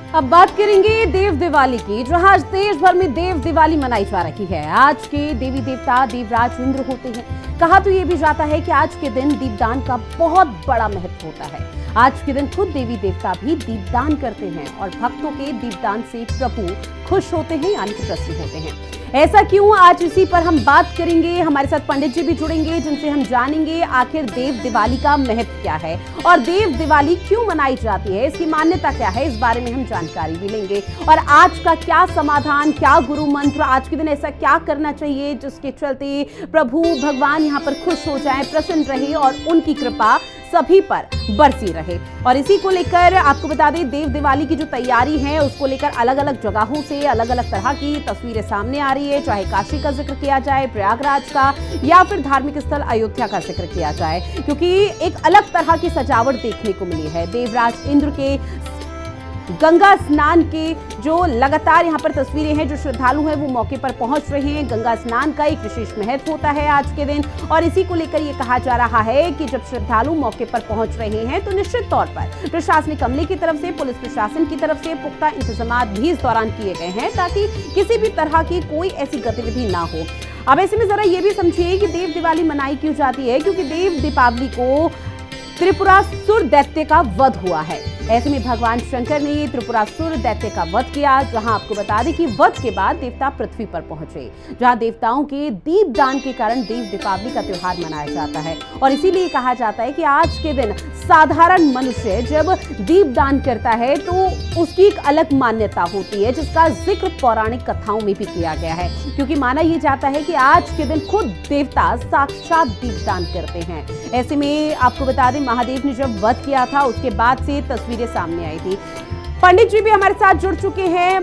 अब बात करेंगे देव दिवाली की, जहां आज देश भर में देव दिवाली मनाई जा रही है। आज के देवी देवता देवराज इंद्र होते हैं। कहा तो ये भी जाता है कि आज के दिन दीपदान का बहुत बड़ा महत्व होता है। आज के दिन खुद देवी देवता भी दीपदान करते हैं और भक्तों के दीपदान से प्रभु खुश होते हैं, यानी कि प्रसन्न होते हैं। ऐसा क्यों, आज इसी पर हम बात करेंगे। हमारे साथ पंडित जी भी जुड़ेंगे, जिनसे हम जानेंगे आखिर देव दिवाली का महत्व क्या है और देव दिवाली क्यों मनाई जाती है, इसकी मान्यता क्या है, इस बारे में हम जानकारी भी लेंगे। और आज का क्या समाधान, क्या गुरु मंत्र, आज के दिन ऐसा क्या करना चाहिए जिसके चलते प्रभु भगवान यहाँ पर खुश हो जाए, प्रसन्न रहे और उनकी कृपा सभी पर बरसी रहे। और इसी को लेकर आपको बता दें, देव दिवाली की जो तैयारी है उसको लेकर अलग अलग जगहों से अलग अलग तरह की तस्वीरें सामने आ रही है। चाहे काशी का जिक्र किया जाए, प्रयागराज का, या फिर धार्मिक स्थल अयोध्या का जिक्र किया जाए, क्योंकि एक अलग तरह की सजावट देखने को मिली है। देवराज इंद्र के गंगा स्नान के जो लगातार यहाँ पर तस्वीरें हैं, जो श्रद्धालु हैं वो मौके पर पहुंच रहे हैं। गंगा स्नान का एक विशेष महत्व होता है आज के दिन, और इसी को लेकर ये कहा जा रहा है कि जब श्रद्धालु मौके पर पहुंच रहे हैं तो निश्चित तौर पर प्रशासनिक अमले की तरफ से, पुलिस प्रशासन की तरफ से पुख्ता इंतजाम भी इस दौरान किए गए हैं, ताकि किसी भी तरह की कोई ऐसी गतिविधि ना हो। अब ऐसे में जरा ये भी समझिए कि देव दिवाली मनाई क्यों जाती है, क्योंकि देव दीपावली को त्रिपुरासुर दैत्य का वध हुआ है। ऐसे में भगवान शंकर ने त्रिपुरासुर दैत्य का वध किया, जहां आपको बता दें कि वध के बाद देवता पृथ्वी पर पहुंचे, जहां देवताओं के दीपदान के कारण देव दीपावली का त्योहार मनाया जाता है। और इसीलिए कहा जाता है कि आज के दिन साधारण मनुष्य जब दीपदान करता है तो उसकी एक अलग मान्यता होती है, जिसका जिक्र पौराणिक कथाओं में भी किया गया है, क्योंकि माना यह जाता है कि आज के दिन खुद देवता साक्षात दीपदान करते हैं। ऐसे में आपको बता दें, महादेव ने जब वध किया था उसके बाद से तस्वीरें सामने आई थी। पंडित जी भी हमारे साथ जुड़ चुके हैं।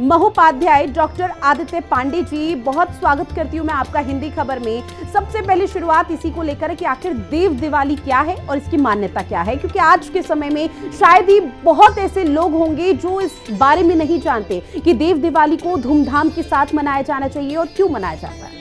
महोपाध्याय डॉक्टर आदित्य पांडे जी, बहुत स्वागत करती हूँ मैं आपका हिंदी खबर में। सबसे पहले शुरुआत इसी को लेकर है कि आखिर देव दिवाली क्या है और इसकी मान्यता क्या है, क्योंकि आज के समय में शायद ही बहुत ऐसे लोग होंगे जो इस बारे में नहीं जानते कि देव दिवाली को धूमधाम के साथ मनाया जाना चाहिए और क्यों मनाया जाता है।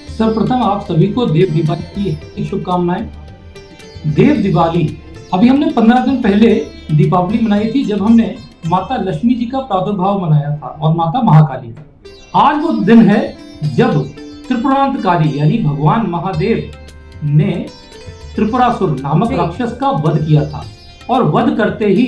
सर्वप्रथम आप सभी को देव दिवाली की शुभकामनाएं। देव दिवाली, अभी हमने 15 दिन पहले दीपावली मनाई थी, जब हमने माता लक्ष्मी जी का प्रादुर्भाव मनाया था और माता महाकाली का। आज वो दिन है जब त्रिपुरांतकारी यानी भगवान महादेव ने त्रिपुरासुर नामक राक्षस का वध किया था। और वध करते ही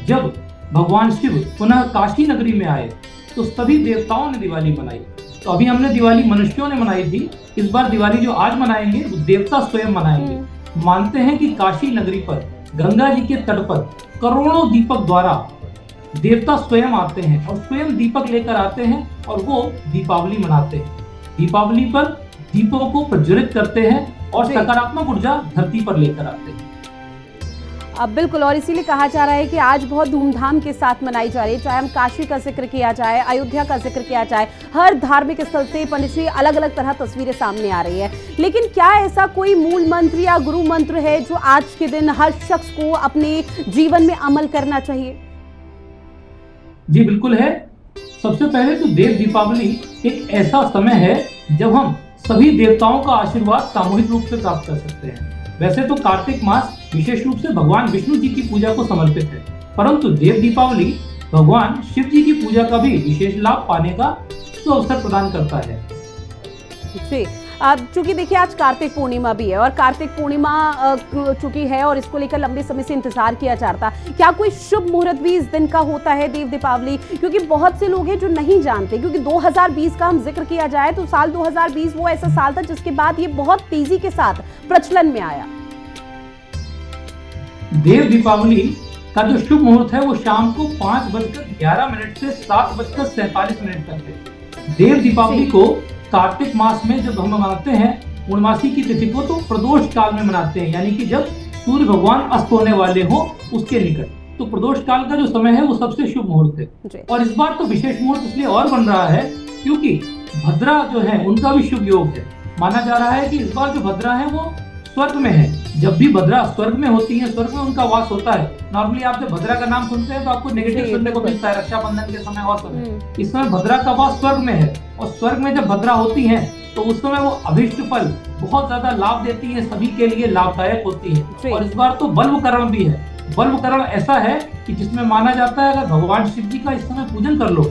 जब भगवान शिव पुनः काशी नगरी में आए तो सभी देवताओं ने दिवाली मनाई। तो अभी हमने दिवाली मनुष्यों ने मनाई थी, इस बार दिवाली जो आज मनाएंगे वो देवता स्वयं मनाएंगे। मानते हैं कि काशी नगरी पर गंगा जी के तट पर करोड़ों दीपक द्वारा देवता स्वयं आते हैं और स्वयं दीपक लेकर आते हैं और वो दीपावली मनाते हैं। दीपावली पर दीपों को प्रज्वलित करते हैं और सकारात्मक ऊर्जा धरती पर लेकर आते हैं। अब बिल्कुल, और इसीलिए कहा जा रहा है कि आज बहुत धूमधाम के साथ मनाई जा रही है। चाहे हम काशी का जिक्र किया जाए, अयोध्या का जिक्र किया जाए, हर धार्मिक स्थल से पंडित जी अलग अलग तरह तस्वीरें सामने आ रही है। लेकिन क्या ऐसा कोई मूल मंत्र या गुरु मंत्र है जो आज के दिन हर शख्स को अपने जीवन में अमल करना चाहिए? जी बिल्कुल है। सबसे पहले तो देव दीपावली एक ऐसा समय है जब हम सभी देवताओं का आशीर्वाद सामूहिक रूप से प्राप्त कर सकते हैं। वैसे तो कार्तिक मास विशेष रूप से भगवान विष्णु जी की पूजा को समर्पित है, परंतु देव दीपावली भगवान शिव जी की पूजा का भी विशेष लाभ पाने का अवसर प्रदान करता है। जी, अब चूंकि देखिए आज कार्तिक पूर्णिमा भी है और कार्तिक पूर्णिमा चूंकि है और इसको लेकर लंबे समय से इंतजार किया जाता, क्या कोई शुभ मुहूर्त भी इस दिन का होता है देव दीपावली? क्योंकि बहुत से लोग हैं जो नहीं जानते, क्योंकि 2020 का हम जिक्र किया जाए तो साल 2020 वो ऐसा साल था जिसके बाद ये बहुत तेजी के साथ प्रचलन में आया। देव दीपावली का जो शुभ मुहूर्त है वो शाम को 5:11 से 7:47 तक है। देव दीपावली को कार्तिक मास में जब हम मनाते हैं पूर्णमासी की तिथि को, तो प्रदोष काल में मनाते हैं, यानी कि जब सूर्य भगवान अस्त होने वाले हो उसके निकट। तो प्रदोष काल का जो समय है वो सबसे शुभ मुहूर्त है। और इस बार तो विशेष मुहूर्त इसलिए और बन रहा है क्योंकि भद्रा जो है उनका भी शुभ योग है। माना जा रहा है कि इस बार जो भद्रा है वो स्वर्ग में है। जब भी भद्रा स्वर्ग में होती है, स्वर्ग में उनका वास होता है। नॉर्मली आप जब भद्रा का नाम सुनते हैं तो आपको नेगेटिव सुनने को मिलता है, रक्षाबंधन के समय और समय। इस समय भद्रा का वास स्वर्ग में है और स्वर्ग में जब भद्रा होती है तो उस समय वो अभिष्ट फल बहुत ज्यादा लाभ देती है, सभी के लिए लाभदायक होती है। और इस बार तो बल्वकरण भी है, बल्वकरण ऐसा है कि जिसमें माना जाता है अगर भगवान शिव जी का इस समय पूजन कर लो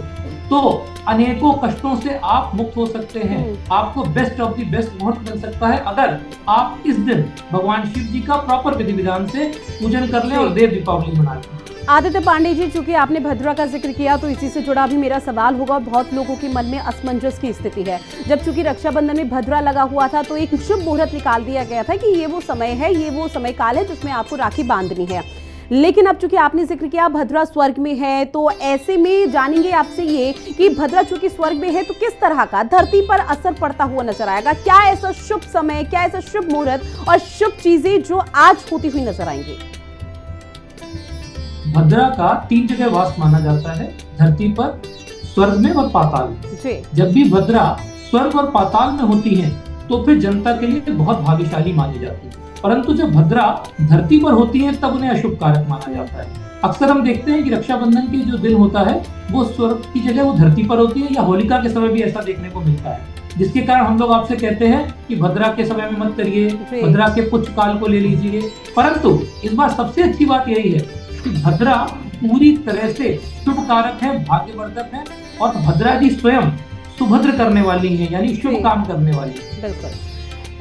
तो अनेकों कष्टों से आप मुक्त हो सकते हैं। आपको बेस्ट ऑफ द बेस्ट मुहूर्त मिल सकता है अगर आप इस दिन भगवान शिव जी का प्रॉपर विधि विधान से पूजन कर लें और देव दीपावली मना लें। आदित्य पांडे जी, चूंकि आपने भद्रा का जिक्र किया तो इसी से जुड़ा भी मेरा सवाल होगा। बहुत लोगों के मन में असमंजस की स्थिति है। जब चूंकि रक्षाबंधन में भद्रा लगा हुआ था तो एक शुभ मुहूर्त निकाल दिया गया था कि ये वो समय है, ये वो समय काल है जिसमें आपको राखी बांधनी है। लेकिन अब चूंकि आपने जिक्र किया भद्रा स्वर्ग में है, तो ऐसे में जानेंगे आपसे ये कि भद्रा चूंकि स्वर्ग में है तो किस तरह का धरती पर असर पड़ता हुआ नजर आएगा? क्या ऐसा शुभ समय, क्या ऐसा शुभ मुहूर्त और शुभ चीजें जो आज होती हुई नजर आएंगी? भद्रा का 3 जगह वास माना जाता है, धरती पर, स्वर्ग में और पाताल में। जब भी भद्रा स्वर्ग और पाताल में होती है तो फिर जनता के लिए बहुत भाग्यशाली मानी जाती है, परंतु जब भद्रा धरती पर होती है तब उन्हें अशुभ कारक माना जाता है। अक्सर हम देखते हैं कि रक्षाबंधन के जो दिन होता है वो स्वर्ग की जगह वो धरती पर होती है, या होलिका के समय भी ऐसा देखने को मिलता है, जिसके कारण हम लोग आपसे कहते हैं कि भद्रा के समय में मत करिए, भद्रा के पुच्छ काल को ले लीजिए। परंतु इस बार सबसे अच्छी बात यही है कि भद्रा पूरी तरह से शुभ कारक है, भाग्यवर्धक है, और भद्रा जी स्वयं सुभद्र करने वाली है, यानी शुभ काम करने वाली है। बिल्कुल।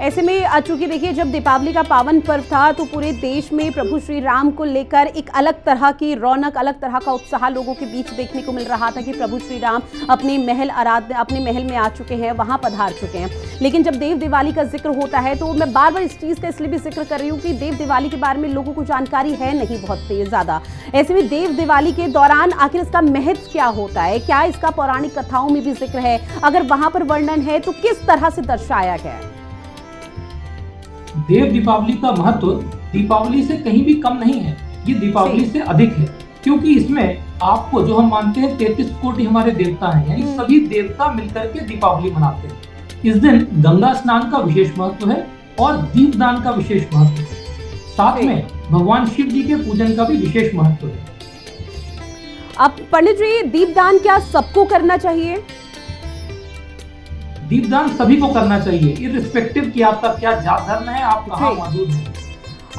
ऐसे में चूंकि देखिए जब दीपावली का पावन पर्व था तो पूरे देश में प्रभु श्री राम को लेकर एक अलग तरह की रौनक, अलग तरह का उत्साह लोगों के बीच देखने को मिल रहा था कि प्रभु श्री राम अपने महल में आ चुके हैं, वहां पधार चुके हैं। लेकिन जब देव दिवाली का जिक्र होता है तो मैं बार बार इस चीज का इसलिए भी जिक्र कर रही हूँ कि देव दिवाली के बारे में लोगों को जानकारी है नहीं बहुत ज्यादा। ऐसे में देव दिवाली के दौरान आखिर इसका महत्व क्या होता है, क्या इसका पौराणिक कथाओं में भी जिक्र है? अगर वहां पर वर्णन है तो किस तरह से दर्शाया गया है? देव दीपावली का महत्व दीपावली से कहीं भी कम नहीं है, ये दीपावली से अधिक है, क्योंकि इसमें आपको जो हम मानते हैं 33 कोटि हमारे देवता हैं, यानी सभी देवता मिलकर के दीपावली मनाते हैं। इस दिन गंगा स्नान का विशेष महत्व है और दीपदान का विशेष महत्व है। साथ में भगवान शिव जी के पूजन का भी विशेष महत्व है। अब पंडित जी, दीपदान क्या सबको करना चाहिए? दीपदान सभी को करना चाहिए, इर्रिस्पेक्टिव कि आपका क्या जात धर्म है, आप कहाँ मौजूद हैं।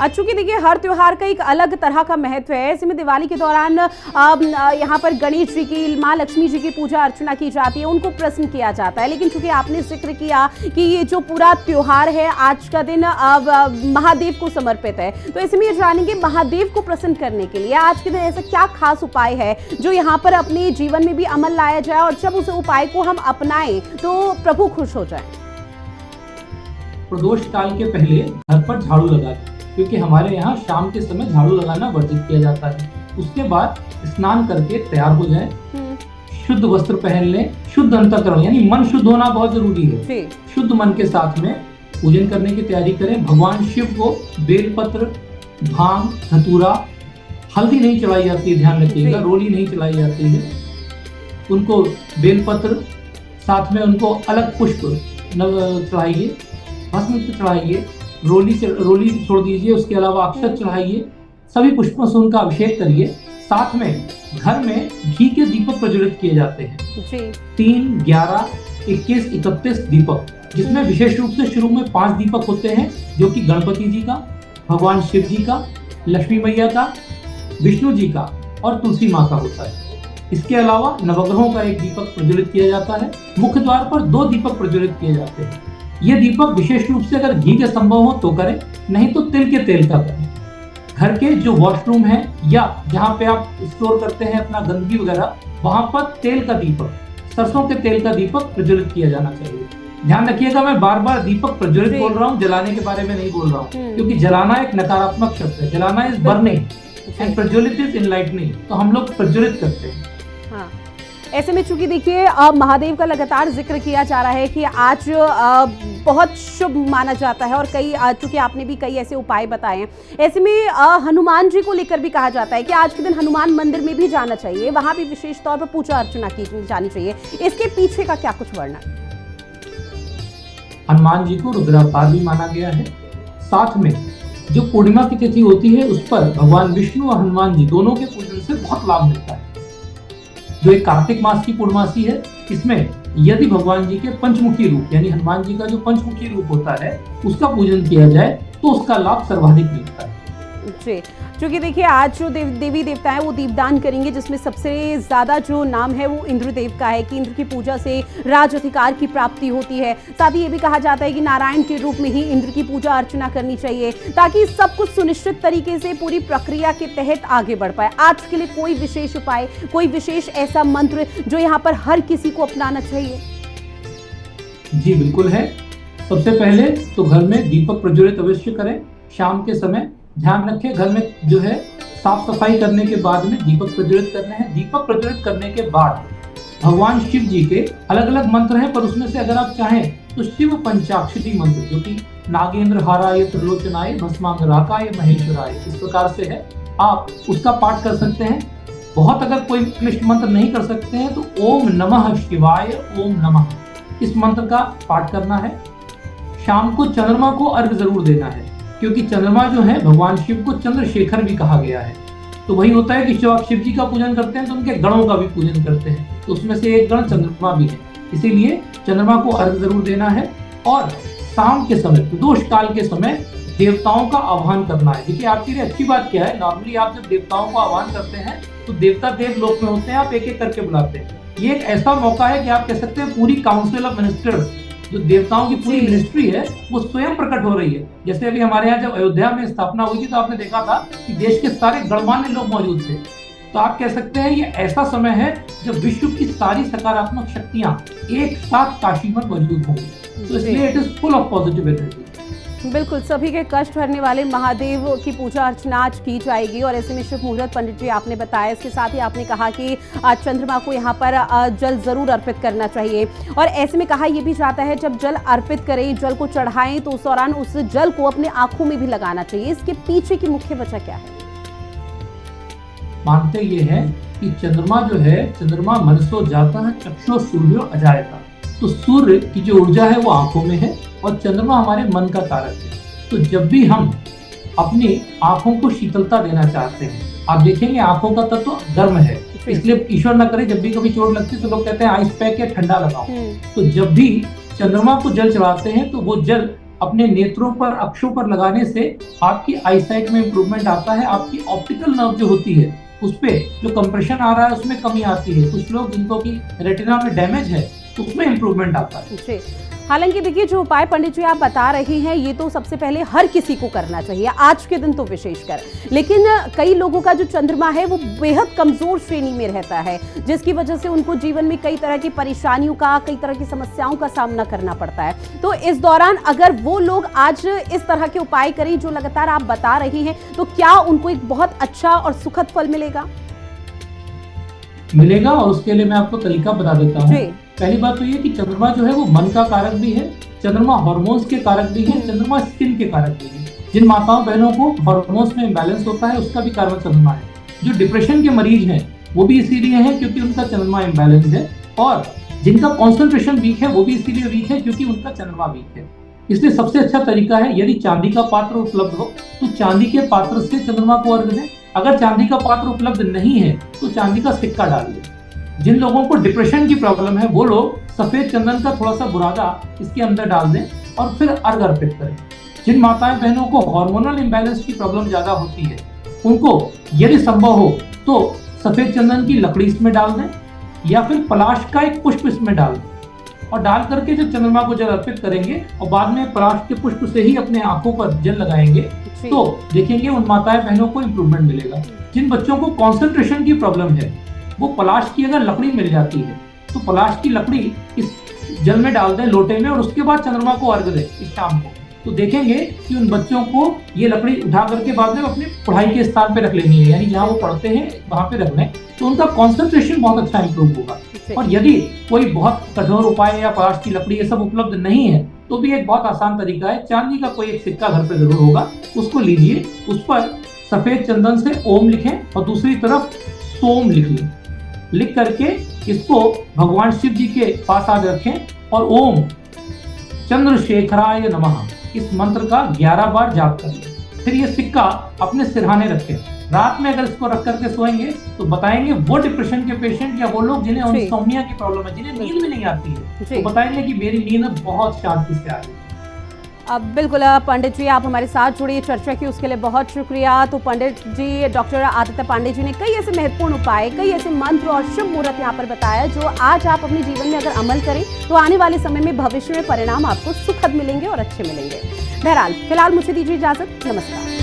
चूंकि देखिए हर त्योहार का एक अलग तरह का महत्व है। ऐसे में दिवाली के दौरान यहाँ पर गणेश जी की, माँ लक्ष्मी जी की पूजा अर्चना की जाती है, उनको प्रसन्न किया जाता है। लेकिन चूंकि आपने जिक्र किया कि ये जो पूरा त्योहार है, आज का दिन महादेव को समर्पित है, तो ऐसे में ये जानेंगे महादेव को प्रसन्न करने के लिए आज के दिन ऐसा क्या खास उपाय है जो यहाँ पर अपने जीवन में भी अमल लाया जाए और जब उस उपाय को हम अपनाएं तो प्रभु खुश हो जाए? प्रदोष काल के पहले घर पर झाड़ू लगा दें, क्योंकि हमारे यहाँ शाम के समय झाड़ू लगाना वर्जित किया जाता है। उसके बाद स्नान करके तैयार हो जाए, शुद्ध वस्त्र पहन लें, शुद्ध अंतःकरण यानी मन शुद्ध होना बहुत जरूरी है। शुद्ध मन के साथ में पूजन करने की तैयारी करें। भगवान शिव को बेलपत्र, भांग, धतूरा, हल्दी नहीं चढ़ाई जाती है, ध्यान रखिएगा, रोली नहीं चढ़ाई जाती है। उनको बेलपत्र, साथ में उनको अलग पुष्प चढ़ाइए, भस्म चढ़ाइए, रोली छोड़ दीजिए, उसके अलावा अक्षत चढ़ाइए, सभी पुष्पों से उनका अभिषेक करिए। साथ में घर में घी के दीपक प्रज्वलित किए जाते हैं, 3, 11, 21, 31 दीपक, जिसमें विशेष रूप से शुरू में 5 दीपक होते हैं जो कि गणपति जी का, भगवान शिव जी का, लक्ष्मी मैया का, विष्णु जी का और तुलसी माँ का होता है। इसके अलावा नवग्रहों का एक दीपक प्रज्वलित किया जाता है। मुख्य द्वार पर 2 दीपक प्रज्वलित किए जाते हैं। ये दीपक विशेष रूप से अगर घी के संभव हो तो करें, नहीं तो तिल के तेल का करें। घर के जो वॉशरूम है या जहाँ पे आप स्टोर करते हैं अपना गंदगी वगैरह, वहां पर तेल का दीपक, सरसों के तेल का दीपक प्रज्वलित किया जाना चाहिए। ध्यान रखिएगा, मैं बार बार दीपक प्रज्वलित बोल रहा हूँ, जलाने के बारे में नहीं बोल रहा हूँ, क्योंकि जलाना एक नकारात्मक शब्द है। जलाना इज बर्निंग एंड प्रज्वलित इज इनलाइटनिंग, तो हम लोग प्रज्वलित करते हैं। ऐसे में चूंकि देखिए महादेव का लगातार जिक्र किया जा रहा है कि आज बहुत शुभ माना जाता है और कई चूंकि आपने भी कई ऐसे उपाय बताए हैं। ऐसे में हनुमान जी को लेकर भी कहा जाता है कि आज के दिन हनुमान मंदिर में भी जाना चाहिए, वहां भी विशेष तौर पर पूजा अर्चना की जानी चाहिए। इसके पीछे का क्या कुछ वर्णन? हनुमान जी को रुद्रावतार भी माना गया है। साथ में जो पूर्णिमा की तिथि होती है उस पर भगवान विष्णु और हनुमान जी दोनों के पूजन से बहुत लाभ मिलता है। जो एक कार्तिक मास की पूर्णमासी है, इसमें यदि भगवान जी के पंचमुखी रूप यानी हनुमान जी का जो पंचमुखी रूप होता है उसका पूजन किया जाए तो उसका लाभ सर्वाधिक मिलता है। जी, क्योंकि देखिए आज जो देवी देवता है वो दीपदान करेंगे, जिसमें सबसे ज्यादा जो नाम है वो इंद्रदेव का है कि इंद्र की पूजा से राज अधिकार की प्राप्ति होती है। साथ ही ये भी कहा जाता है कि नारायण के रूप में ही इंद्र की पूजा अर्चना करनी चाहिए ताकि सब कुछ सुनिश्चित तरीके से पूरी प्रक्रिया के तहत आगे बढ़ पाए। आज के लिए कोई विशेष उपाय, कोई विशेष ऐसा मंत्र जो यहाँ पर हर किसी को अपनाना चाहिए? जी बिल्कुल है। सबसे पहले तो घर में दीपक प्रज्वलित अवश्य करें। शाम के समय ध्यान रखें, घर में जो है साफ सफाई करने के बाद में दीपक प्रज्वलित करने हैं। दीपक प्रज्वलित करने के बाद भगवान शिव जी के अलग अलग मंत्र हैं, पर उसमें से अगर आप चाहें तो शिव पंचाक्षरी मंत्र, जो कि नागेंद्र हाराय त्रिलोचनाय भस्मांगराकाय महेश्वराय, इस प्रकार से है, आप उसका पाठ कर सकते हैं। बहुत अगर कोई क्लिष्ट मंत्र नहीं कर सकते हैं तो ओम नमः शिवाय, ओम नमः, इस मंत्र का पाठ करना है। शाम को चंद्रमा को अर्घ जरूर देना है, क्योंकि चंद्रमा जो है भगवान शिव को चंद्रशेखर भी कहा गया है। तो वही होता है कि जब आप शिव जी का पूजन करते हैं तो उनके गणों का भी पूजन करते हैं, तो उसमें से एक गण चंद्रमा भी है, इसीलिए चंद्रमा को अर्घ जरूर देना है। और शाम के समय, प्रदोष काल के समय देवताओं का आह्वान करना है। देखिए आपके लिए अच्छी बात क्या है, नॉर्मली आप जब देवताओं का आह्वान करते हैं तो देवता देवलोक में होते हैं, आप एक एक करके बुलाते हैं। ये एक ऐसा मौका है कि आप कह सकते हैं पूरी काउंसिल ऑफ मिनिस्टर्स, जो देवताओं की पूरी मिनिस्ट्री है, वो स्वयं प्रकट हो रही है। जैसे अभी हमारे यहाँ जब अयोध्या में स्थापना हुई थी तो आपने देखा था कि देश के सारे गणमान्य लोग मौजूद थे। तो आप कह सकते हैं ये ऐसा समय है जब विश्व की सारी सकारात्मक शक्तियां एक साथ काशी में मौजूद होंगी। तो इसलिए it is full of positive energy. बिल्कुल, सभी के कष्ट हरने वाले महादेव की पूजा अर्चना आज की जाएगी और ऐसे में शुभ मुहूर्त पंडित जी आपने बताया। इसके साथ ही आपने कहा कि आज चंद्रमा को यहाँ पर जल जरूर अर्पित करना चाहिए और ऐसे में कहा यह भी जाता है जब जल अर्पित करें, जल को चढ़ाएं तो उस दौरान उस जल को अपने आंखों में भी लगाना चाहिए। इसके पीछे की मुख्य वजह क्या है? मानते ये है कि चंद्रमा जो है, चंद्रमा मनसो जाता है चक्षु सूर्यो अजायता, तो सूर्य की जो ऊर्जा है वो आंखों में है और चंद्रमा हमारे मन का कारक है। तो जब भी हम अपनी आंखों को शीतलता देना चाहते हैं, आप देखेंगे आंखों का तत्व गर्म है, इसलिए ईश्वर न करे जब भी कभी चोट लगती है तो लोग कहते हैं आइस पैक या ठंडा लगाओ। तो जब भी चंद्रमा को जल चढ़ाते हैं तो वो जल अपने नेत्रों पर, अक्षों पर लगाने से आपकी आईसाइट में इंप्रूवमेंट आता है। आपकी ऑप्टिकल नर्व जो होती है उस पे जो कंप्रेशन आ रहा है उसमें कमी आती है। कुछ लोग जिनको की रेटिना में डैमेज है उसमें इंप्रूवमेंट आता है। हालांकि देखिए जो उपाय पंडित जी आप बता रहे हैं ये तो सबसे पहले हर किसी को करना चाहिए, आज के दिन तो विशेषकर, लेकिन कई लोगों का जो चंद्रमा है वो बेहद कमजोर श्रेणी में रहता है, जिसकी वजह से उनको जीवन में कई तरह की परेशानियों का, कई तरह की समस्याओं का सामना करना पड़ता है। तो इस दौरान अगर वो लोग आज इस तरह के उपाय करें जो लगातार आप बता रही हैं, तो क्या उनको एक बहुत अच्छा और सुखद फल मिलेगा? मिलेगा, और उसके लिए मैं आपको तरीका बता देता हूँ। पहली बात तो ये कि चंद्रमा जो है वो मन का कारक भी है, चंद्रमा हार्मोन्स के कारक भी है, चंद्रमा स्किन के कारक भी है। जिन माताओं बहनों को हार्मोन्स में इम्बैलेंस होता है उसका भी कारक चंद्रमा है। जो डिप्रेशन के मरीज हैं वो भी इसीलिए हैं क्योंकि उनका चंद्रमा इम्बैलेंस है, और जिनका कॉन्सेंट्रेशन वीक है वो भी इसीलिए वीक है क्योंकि उनका चंद्रमा वीक है। इसलिए सबसे अच्छा तरीका है, यदि चांदी का पात्र उपलब्ध हो तो चांदी के पात्र से चंद्रमा को अर्घ दें। अगर चांदी का पात्र उपलब्ध नहीं है तो चांदी का सिक्का डालिए। जिन लोगों को डिप्रेशन की प्रॉब्लम है वो लोग सफेद चंदन का थोड़ा सा बुरादा इसके अंदर डाल दें और फिर अर्घ अर्पित करें। जिन माताएं बहनों को हार्मोनल इंबैलेंस की प्रॉब्लम ज्यादा होती है उनको यदि संभव हो तो सफेद चंदन की लकड़ी इसमें डाल दें या फिर पलाश का एक पुष्प इसमें डाल दें और डाल करके जब चंद्रमा को जल अर्पित करेंगे और बाद में पलाश के पुष्प से ही अपने आंखों पर जल लगाएंगे तो देखेंगे उन माताएं बहनों को इम्प्रूवमेंट मिलेगा। जिन बच्चों को कॉन्सेंट्रेशन की प्रॉब्लम है वो पलाश की अगर लकड़ी मिल जाती है तो पलाश की लकड़ी इस जल में डाल दें लोटे में और उसके बाद चंद्रमा को अर्घ दें इस शाम को, तो देखेंगे कि उन बच्चों को ये लकड़ी उठा करके बाद में अपनी पढ़ाई के स्थान पे रख लेनी है, यानी जहाँ वो पढ़ते हैं वहां पे रख लें, तो उनका कॉन्सेंट्रेशन बहुत अच्छा इंप्रूव होगा। और यदि कोई बहुत कठोर उपाय या पलाश की लकड़ी ये सब उपलब्ध नहीं है तो भी एक बहुत आसान तरीका है, चांदी का कोई एक सिक्का घर पे जरूर होगा, उसको लीजिए, उस पर सफेद चंदन से ओम लिखें और दूसरी तरफ सोम लिख लें। लिख करके इसको भगवान शिव जी के पास आज रखें और ओम चंद्रशेखराय नमः इस मंत्र का 11 बार जाप कर लें। फिर ये सिक्का अपने सिरहाने रखें। रात में अगर इसको रख करके सोएंगे तो बताएंगे वो डिप्रेशन के पेशेंट या वो लोग जिन्हें इंसोम्निया की प्रॉब्लम है, जिन्हें नींद भी नहीं आती है, तो बताएंगे कि मेरी नींद बहुत शांति से आ रही है। अब बिल्कुल पंडित जी आप हमारे साथ जुड़िए, चर्चा की उसके लिए बहुत शुक्रिया। तो पंडित जी, डॉक्टर आदित्य पांडे जी ने कई ऐसे महत्वपूर्ण उपाय, कई ऐसे मंत्र और शुभ मुहूर्त यहाँ पर बताया जो आज आप अपने जीवन में अगर अमल करें तो आने वाले समय में भविष्य में परिणाम आपको सुखद मिलेंगे और अच्छे मिलेंगे। बहरहाल फिलहाल मुझे दीजिए इजाजत, नमस्कार।